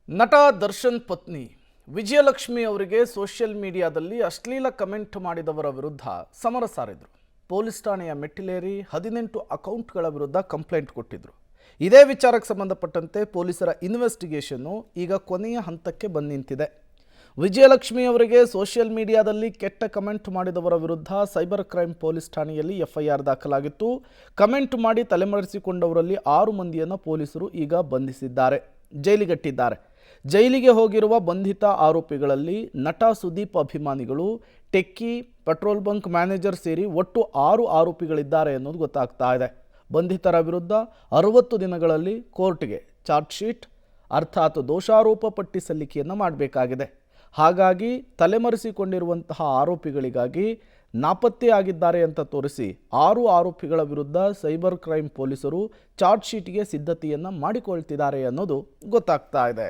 ನಟ ದರ್ಶನ್ ಪತ್ನಿ ವಿಜಯಲಕ್ಷ್ಮಿ ಅವರಿಗೆ ಸೋಷಿಯಲ್ ಮೀಡಿಯಾದಲ್ಲಿ ಅಶ್ಲೀಲ ಕಮೆಂಟ್ ಮಾಡಿದವರ ವಿರುದ್ಧ ಸಮರ ಸಾರಿದರು. ಪೊಲೀಸ್ ಠಾಣೆಯ ಮೆಟ್ಟಿಲೇರಿ 18 ಅಕೌಂಟ್ಗಳ ವಿರುದ್ಧ ಕಂಪ್ಲೇಂಟ್ ಕೊಟ್ಟಿದ್ರು. ಇದೇ ವಿಚಾರಕ್ಕೆ ಸಂಬಂಧಪಟ್ಟಂತೆ ಪೊಲೀಸರ ಇನ್ವೆಸ್ಟಿಗೇಷನ್ನು ಈಗ ಕೊನೆಯ ಹಂತಕ್ಕೆ ಬಂದು ನಿಂತಿದೆ. ವಿಜಯಲಕ್ಷ್ಮಿ ಅವರಿಗೆ ಸೋಷಿಯಲ್ ಮೀಡಿಯಾದಲ್ಲಿ ಕೆಟ್ಟ ಕಮೆಂಟ್ ಮಾಡಿದವರ ವಿರುದ್ಧ ಸೈಬರ್ ಕ್ರೈಮ್ ಪೊಲೀಸ್ ಠಾಣೆಯಲ್ಲಿ ಎಫ್ಐಆರ್ ದಾಖಲಾಗಿತ್ತು. ಕಮೆಂಟ್ ಮಾಡಿ ತಲೆಮರೆಸಿಕೊಂಡವರಲ್ಲಿ 6 ಮಂದಿಯನ್ನು ಪೊಲೀಸರು ಈಗ ಬಂಧಿಸಿದ್ದಾರೆ, ಜೈಲಿಗಟ್ಟಿದ್ದಾರೆ. ಜೈಲಿಗೆ ಹೋಗಿರುವ ಬಂಧಿತ ಆರೋಪಿಗಳಲ್ಲಿ ನಟ ಸುದೀಪ್ ಅಭಿಮಾನಿಗಳು, ಟೆಕ್ಕಿ, ಪೆಟ್ರೋಲ್ ಬಂಕ್ ಮ್ಯಾನೇಜರ್ ಸೇರಿ ಒಟ್ಟು 6 ಆರೋಪಿಗಳಿದ್ದಾರೆ ಅನ್ನೋದು ಗೊತ್ತಾಗ್ತಾ ಇದೆ. ಬಂಧಿತರ ವಿರುದ್ಧ 60 ದಿನಗಳಲ್ಲಿ ಕೋರ್ಟ್ಗೆ ಚಾರ್ಜ್ ಶೀಟ್ ಅರ್ಥಾತ್ ದೋಷಾರೋಪ ಪಟ್ಟಿ ಸಲ್ಲಿಕೆಯನ್ನು ಮಾಡಬೇಕಾಗಿದೆ. ಹಾಗಾಗಿ ತಲೆಮರೆಸಿಕೊಂಡಿರುವಂತಹ ಆರೋಪಿಗಳಿಗಾಗಿ ನಾಪತ್ತೆಯಾಗಿದ್ದಾರೆ ಅಂತ ತೋರಿಸಿ 6 ಆರೋಪಿಗಳ ವಿರುದ್ಧ ಸೈಬರ್ ಕ್ರೈಮ್ ಪೊಲೀಸರು ಚಾರ್ಜ್ ಶೀಟ್ಗೆ ಸಿದ್ಧತೆಯನ್ನು ಮಾಡಿಕೊಳ್ತಿದ್ದಾರೆ ಅನ್ನೋದು ಗೊತ್ತಾಗ್ತಾ ಇದೆ.